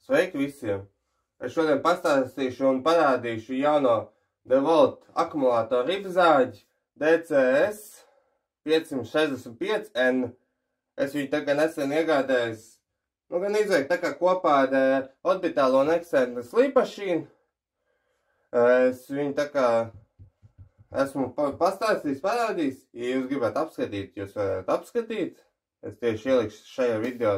Sveiki visiem! Es šodien pastāstīšu un parādīšu jauno DeWalt akumulātoru ribzāģi DCS 565N. Es viņu tagad nesen iegādājos, gan izveiktu tā kā kopā ar orbitālo Nexen slīpašīnu. Es viņu tā kā esmu pastāstījis, parādījis. Ja jūs gribat apskatīt, jūs varat apskatīt. Es tieši ielikšu šajā video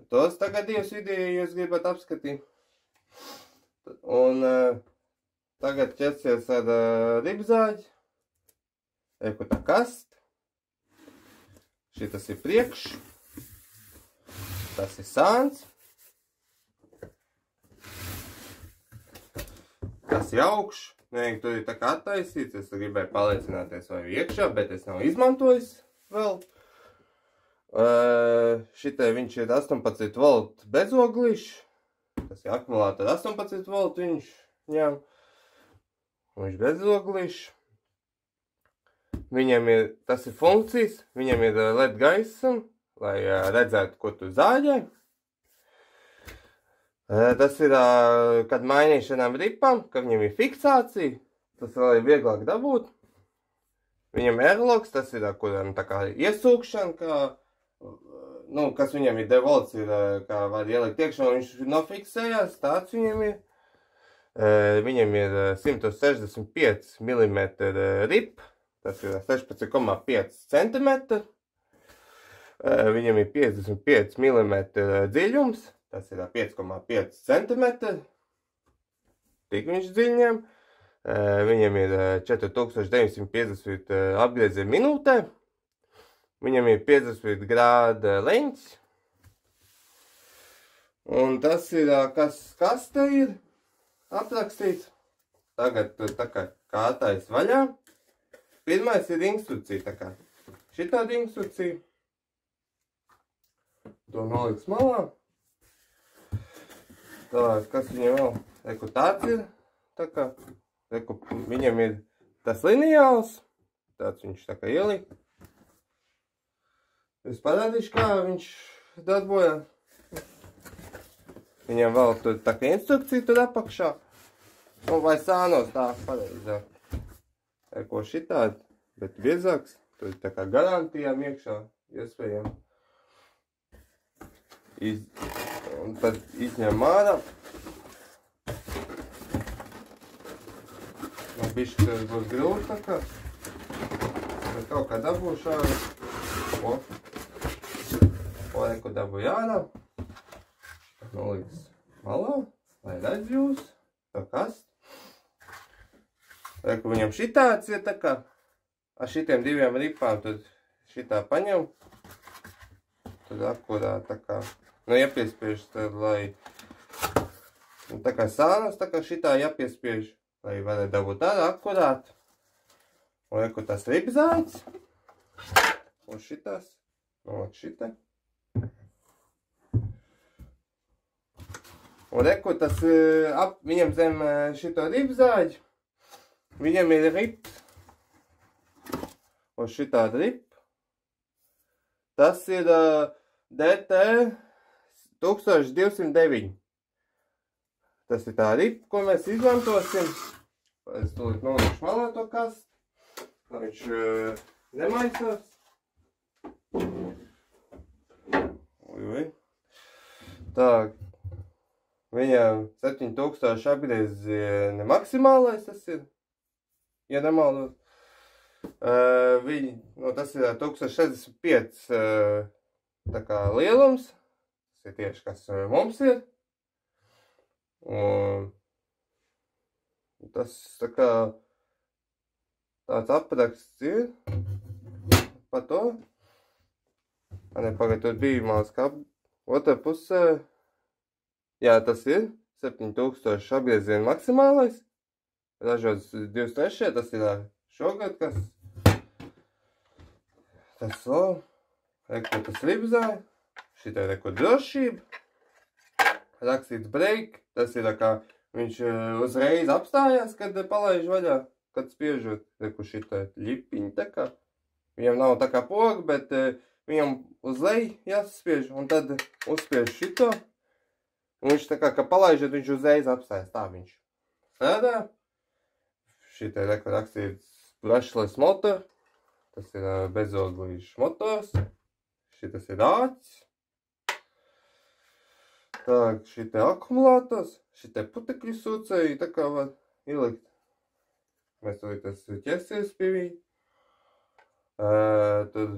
tos tagadījus video, ja jūs gribat apskatīt. Un tagad ķersies ar ribzāģi. Reku tā kast. Šitas ir priekš. Tas ir sāns. Tas ir augš. Tur ir tā kā attaisīts. Es gribēju pārliecināties, vai iekšā, bet es nav izmantojis vēl. Šitai viņš ir 18 volt bezoglīšs. Tas ir akumulātori 18 volt viņš ņem. Viņš bezoglīšs. Viņam ir, tas ir funkcijas, viņam ir LED gaisma, lai redzētu, ko tu zāģē. Tas ir, kad mainīšanām ripam, kad viņam ir fiksācija, tas vēl ir vieglāk dabūt. Viņam airlogs, tas ir, kuram tā kā iesūkšana, kā, kas viņam ir DeWalts, ir, kā var ielikt iekšā, un viņš nofiksējās, tāds viņam ir. Viņam ir 165 mm rip, tas ir 16,5 cm. Viņam ir 55 mm dziļums, tas ir 5,5 cm. Tik viņš dziļņem. Viņam ir 4950 apgriezieni minūtē. Viņam ir 50 grāda leņķis. Un tas ir, kas te ir aprakstīts. Tagad tā kā kārtais vaļā. Pirmais ir instrukcija, tā kā šitāda instrukcija. To noliks malā. Tā, kas viņam vēl? Reku tāds ir, tā kā, reku, viņam ir tas lineāls. Tāds viņš tā kā ielikt. Es parādīšu, kā viņš darbojas. Viņam vēl tur tā kā instrukcija tur apakšā. Vai sānos tā pareizāk. Ko šitādi, bet biezāks. Tur ir tā kā garantijām iekšā iespējami. Un tad izņem ārā. Bišķi tas būs grūti tā kā. Bet kaut kā dabūšu ārā. Ko dabūju ārā. Noliks malā, lai redz jūs. Tā kast. Reku viņam šitāds ir tā kā, ar šitiem diviem ripām, tad šitā paņem, tad akurāt tā kā, jāpiespiež, tad, lai, tā kā sānas, tā kā šitā jāpiespiež, lai varētu dabūt ārā akurāt. Un reku tas ribzāģis, un šitās, noliek šitā. Un reku tas, viņam zem šito ribzāģi, viņam ir rips, un šitāda rip. Tas ir DT 1209. Tas ir tā rip, ko mēs izmantosim. Es tūlīt nolikšu malā to kastu, lai viņš nemaisās. Tā, viņam 7000 apgriezieni maksimālais tas ir. Ja nemaldos, tas ir 1065 tā kā lielums, tas ir tieši, kas mums ir. Un tas tā kā tāds apraksts ir par to. Pagad, tur bija mās kā otrā pusē. Jā, tas ir 7000 apgriezieni maksimālais. Ražots 23. Tas ir šogad, kas tas vēl, reku tas ribzāji, šitai reku drošība, rakstīts break, tas ir kā viņš uzreiz apstājās, kad palaiž vaļā, kad spiežot, reku šitai ļipiņi tā kā, viņam nav tā kā poga, bet viņam uz leju jāsaspiež, un tad uzspiež šito, Un viņš tā kā palaižot, viņš uzreiz apstājas. Tā viņš strādā. Šī te rakstīts brushless motor. Tas ir bezoglīšu motors. Šitas ir āķis. Tā, šī te akumulātors. Šī te putekļu sūcēji, tā kā var ielikt. Mēs to tas ķersies pie viņa. Tad,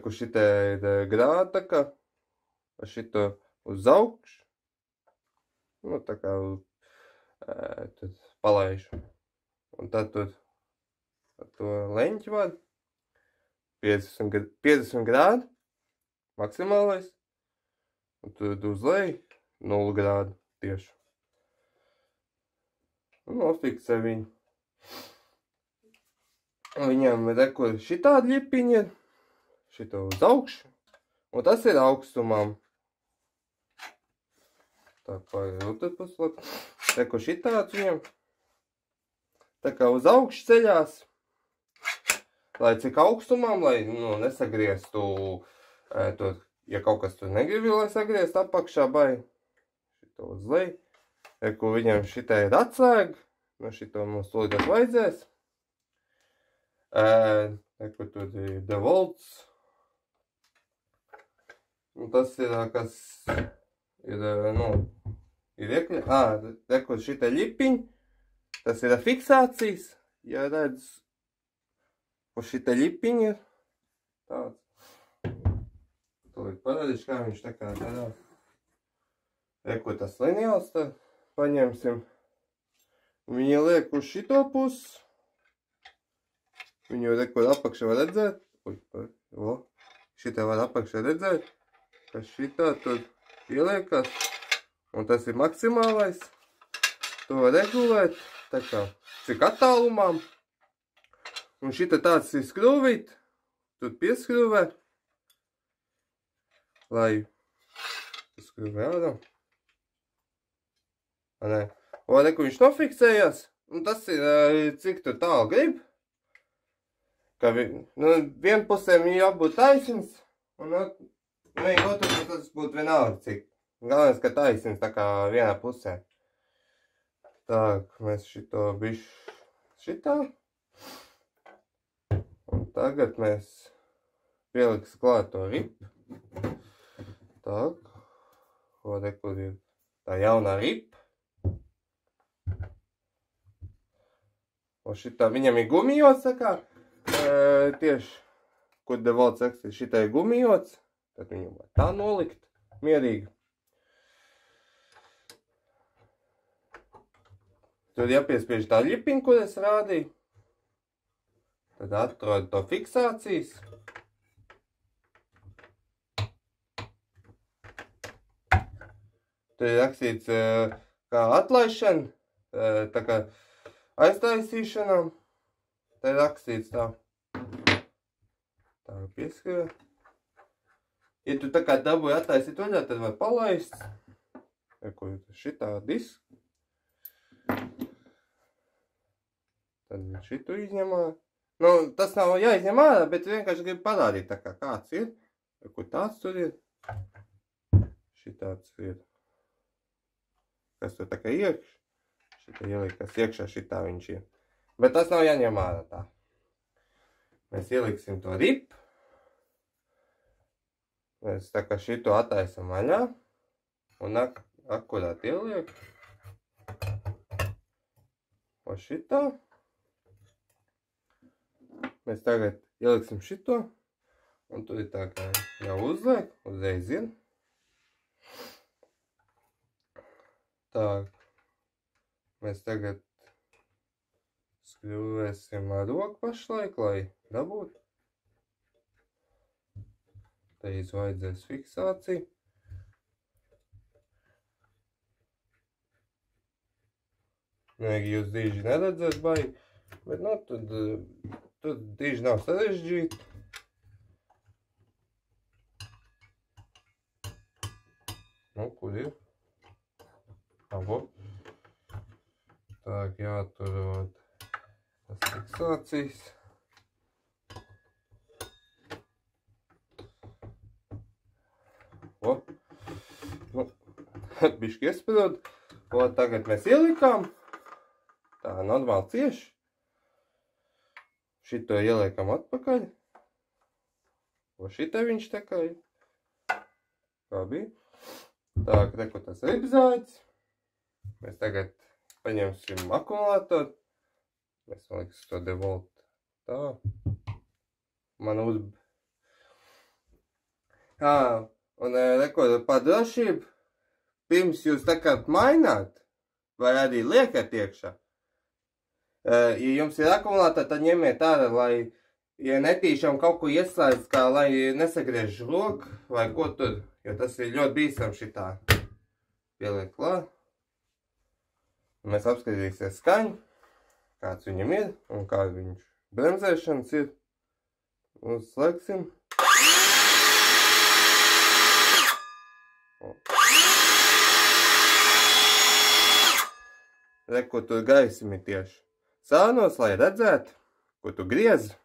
kur šī te ir grāda, tā kā šito uz augšu. Nu, tā kā tad palaižu. Un tad tur ar to leņķi var 50 grādu maksimālais. Un tad uz leju 0 grādu tieši. Un nofiksē viņu. Viņam ir rekur šitādi ļipiņi, šito uz augšu. Un tas ir augstumam. Tā kā ir otrs puslap. Rekur šitāds viņam. Tā kā uz augšu ceļās. Lai cik augstumam, lai nesagrieztu, ja kaut kas tur negribi, lai sagriezt apakšā bai. Šito uz leju. Ko viņam šitā ir atslēga. No šito mums tūlītās vajadzēs. Ko tur ir devolts. Un tas ir, kas ir, ir iekļa. Ko šitā ļipiņi. Tas ir fiksācijas. Ja redz, uz šitā ļipiņa ir tāds. Tūlīt parādīšu, kā viņš tā kā tādā. Ko tas lineāls tad paņemsim. Viņa liek uz šito pusi. Viņu rekur apakšā var redzēt. Šitā var apakšā redzēt. Ka šitā tur ieliekas. Un tas ir maksimālais. To var regulēt. Tā kā cik attālumām. Un šitā tāds ir skrūvīt. Tur pieskrūvē. Lai skrūvē ārā. Un reku viņš nofiksējās. Un tas ir cik tur tālu grib. Ka vienpusēm viņa jābūt taisns. Un otru tas būtu vienalga cik. Galvenais, ka taisns tā kā vienā pusē. Tā, mēs šito bišķi šitā. Un tagad mēs pieliksim klāt to ripu. Tā, ko rekur ir tā jaunā ripa. Un šitā viņam ir gumijots, tā kā, tieši, kur devolts rakstīt, šitā ir gumijots. Tad viņu var tā nolikt, mierīgi. Tur jāpiespiež tā ļipiņa, kur es rādīju. Tad atrod to fiksācijas. Tur ir rakstīts kā atlaišana, tā kā aiztaisīšana. Tā ir rakstīts tā. Tā pieskrīja. Ja tu tā kā dabūji attaisīt vaļā, tad var palaist. Ko šitā diska. Tad šitu izņemā. Nu, tas nav jāizņem ārā, bet vienkārši gribu parādīt tā kā kāds ir. Kur tāds tur ir. Šitāds ir. Kas tur tā kā iekš. Šitā ielikas iekšā, šitā viņš ir. Bet tas nav jāņem ārā tā. Mēs ieliksim to ripu. Mēs tā kā šito attaisam vaļā. Un akurāt ieliek. Un šitā. Mēs tagad ieliksim šito. Un tur ir tā kā jau uzliek. Uzreiz zina. Tā. Mēs tagad skrūvēsim ar roku pašlaik, lai dabūtu. Te izvajadzēs fiksāciju. Jūs dīži neredzēs baigi, bet tad dīži nav sarežģīti. Kur ir? Abo. Tā, jāaturot tas fiksācijas. bišķi iesprūd. Un tagad mēs ielikām. Tā normāli cieši. Šito ieliekam atpakaļ. Un šitā viņš tā kā ir. Kā bija. Tā, reku tas ribzāģis. Mēs tagad paņemsim akumulātoru. Mēs liksim to DeWalt. Tā. Man un reku par drošību. Pirms jūs tā kā maināt, vai arī liekat iekšā. Ja jums ir akumulātori, tad ņemiet ārā, lai, ja netīšām kaut ko ieslēdz, kā lai nesagriež roku, vai ko tur, jo tas ir ļoti bīstam šitā. Pieliek klāt. Mēs apskatīsies skaņu, kāds viņam ir, un kā viņš bremzēšanas ir. Uzslēgsim. Re, ko tur gaismi tieši sānos, lai redzētu, ko tu griezi.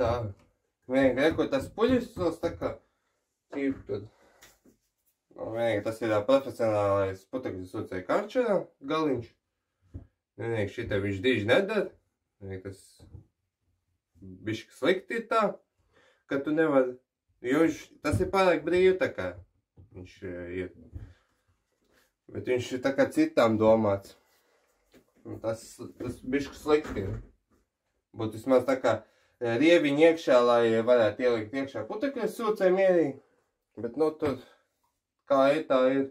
Tā. Vienīgi, re, ko tas puļis tā kā tīp tad. Vienīgi, tas ir profesionālais putekļu sūcēja karčerā galiņš. Vienīgi, šitā viņš diži nedara. Vienīgi, tas bišķi slikti ir tā, ka tu nevar. Jo tas ir pārāk brīvi tā kā viņš ir. Bet viņš ir tā kā citām domāts. Un tas bišķi slikti ir. Būtu vismaz tā kā rieviņi iekšā, lai varētu ielikt iekšā putekļu sūcēju mierīgi. Bet nu tur kā ir, tā ir.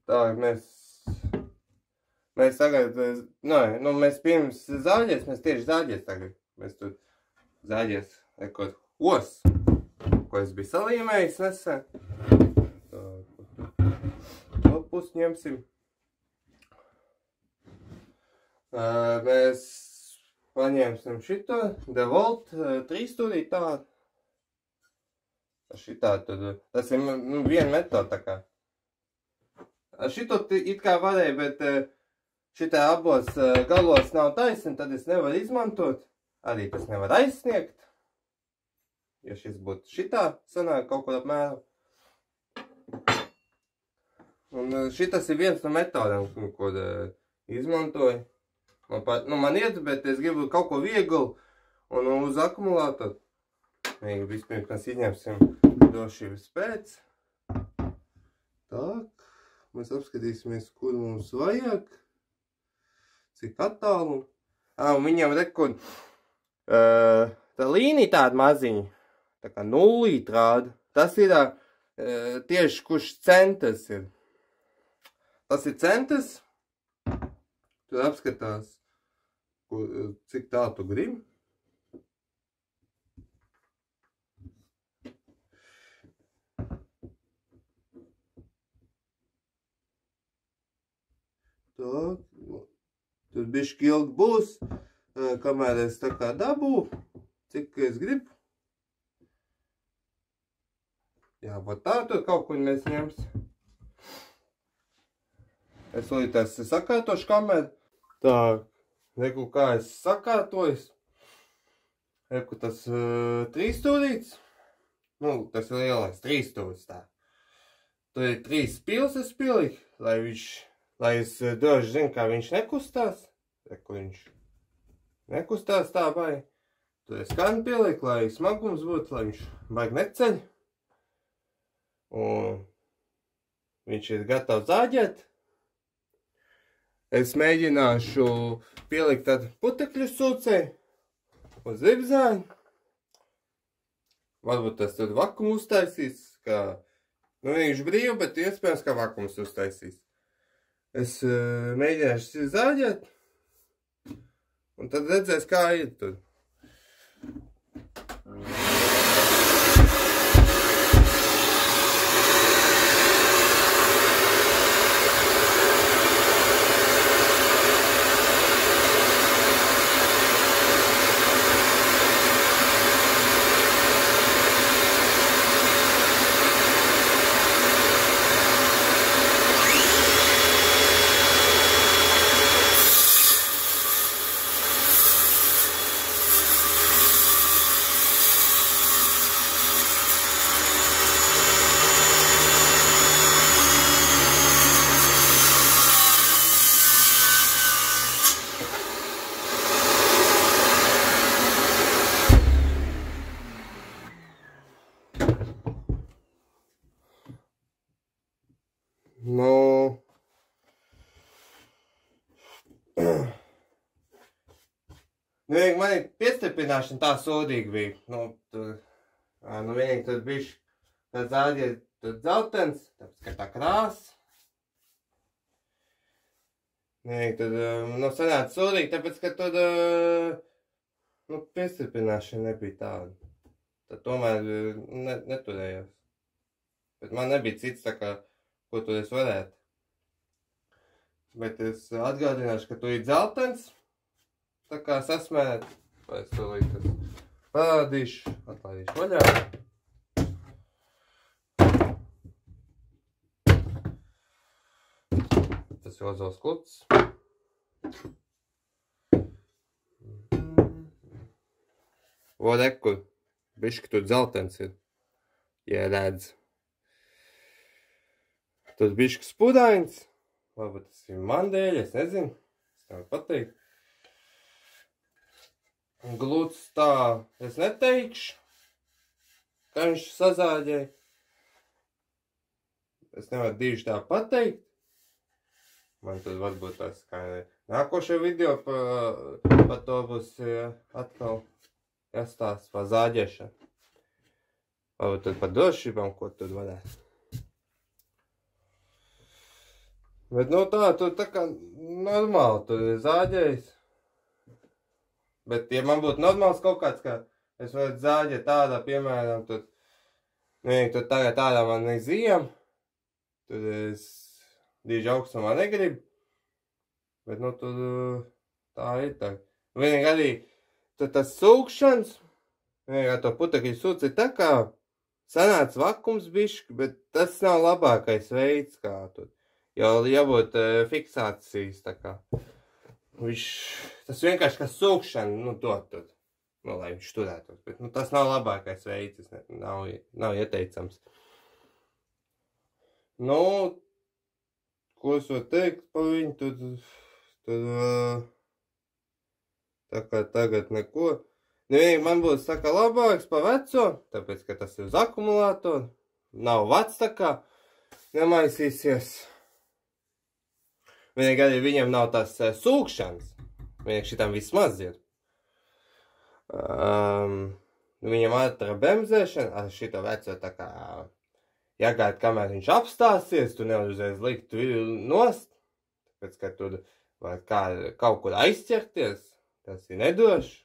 Tā mēs tagad, mēs pirms zāģēs, mēs tieši zāģēs tagad. Mēs tur zāģēs, rekord, ko es biju salīmējis nesen. To pusi ņemsim. Mēs paņemsim šito DeWalt 3 stūrī tādu. Šitā tad, tas ir viena metoda tā kā. Šito it kā varēja, bet šitā abos galos nav taisni, tad es nevaru izmantot. Arī tas nevar aizsniegt. Ja šis būtu šitā, sanāk kaut kur apmēram. Un šitas ir viens no metodām, ko izmantoju. Man iet, bet es gribu kaut ko vieglu un uz akumulātoru. Vispirms mēs izņemsim drošības pēc. Tak, mēs apskatīsimies, kur mums vajag. Cik attālu. Un viņam rekord, tā līnija tāda maziņa. Tā kā nullīt rāda. Tas ir tieši kurš centrs ir. Tas ir centrs. Tur apskatās, cik tā tu gribi. Tā. Tur bišķi ilgi būs, kamēr es tā kā dabū, cik es gribu. Jā, bet tā tur kaut kur mēs ņemsim. Es līdz es sakārtošu kameru. Tā, reku kā es sakārtojos. Reku tas 3 stūrīts. Nu, tas ir lielais 3 stūrīts tā. Tur ir 3 pils es pieliku, lai es droši zinu, kā viņš nekustās. Reku viņš nekustās tā baigi. Tur es skanu pieliku, lai smagums būtu, lai viņš baigi neceļ. Un viņš ir gatavs zāģēt. Es mēģināšu pielikt tādu putekļu sūcēju uz ribzāņu. Varbūt tas tad vakumu uztaisīs, kā, viņš brīvi, bet iespējams, ka vakums uztaisīs. Es mēģināšu zāģēt, un tad redzēs, kā ir tur. Nu, man ir piestiprināšana tā sodīga bija. Nu, vienīgi tur bišķi, tā zāģē tur dzeltens, tāpēc, ka tā krāsa. Vienīgi tur, nu, sanāca sodīgi, tāpēc, ka tur, nu, piestiprināšana nebija tāda. Tad tomēr neturējos. Bet man nebija cits, tā kā, ko tur es varētu. Bet es atgādināšu, ka tur ir dzeltens, tā kā sasmēt, vai es to līdz parādīšu, atlaidīšu vaļā. Tas ir ozols kluts. O, reku, bišķi tur dzeltens ir, ja redz. Tur bišķi spudains, varbūt tas ir man dēļ, es nezinu, es tev pateikt. Gluds tā, es neteikšu, ka viņš sazāģēja. Es nevaru diži tā pateikt. Man tad varbūt tas kā nākošo video par to būs atkal jāstāsta par zāģēšanu. Varbūt tad par drošībām, ko tur varētu. Bet, nu tur tā kā normāli tur ir zāģējis. Bet, ja man būtu normāls kaut kāds, ka es varētu zāģēt tādā, piemēram, tur tagad tādā man ir ziema, tad es dīži augstumā negribu. Bet, nu, tur tā ir tā. Vienīgi arī tas sūkšanas, vienīgi ar to putekļu sūds ir tā kā sanāca vakums bišķi, bet tas nav labākais veids, kā tur. Jo jābūt fiksācijas, tā kā. Tas vienkārši kā sūkšana, nu, dot, nu, lai viņš turētos. Bet, nu, tas nav labākais veids, nav ieteicams. Nu, ko es varu teikt par viņu, tad tā kā tagad neko. Nevienīgi man būs tā kā labāks par veco, tāpēc, ka tas ir uz akumulātoru. Nav vecs tā kā, nemaisīsies. Vienīgi arī viņam nav tās sūkšanas. Vienīgi šitam vismaz ir. Viņam ātra bremzēšana, ar šito veco tā kā jāgaida, kamēr viņš apstāsies, tu nevar uzreiz likt nost, tāpēc, ka tur var kaut kur aizķerties, tas ir nedroši.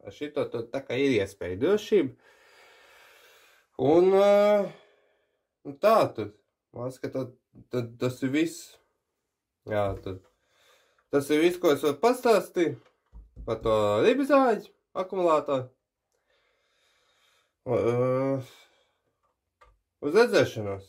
Ar šito tā kā ir iespēja drošība. Un tā tad, man liekas, ka tas ir viss. Jā, tad tas ir viss, ko es varu pastāstīt par to ribzāģi akumulātoru. Uz redzēšanos!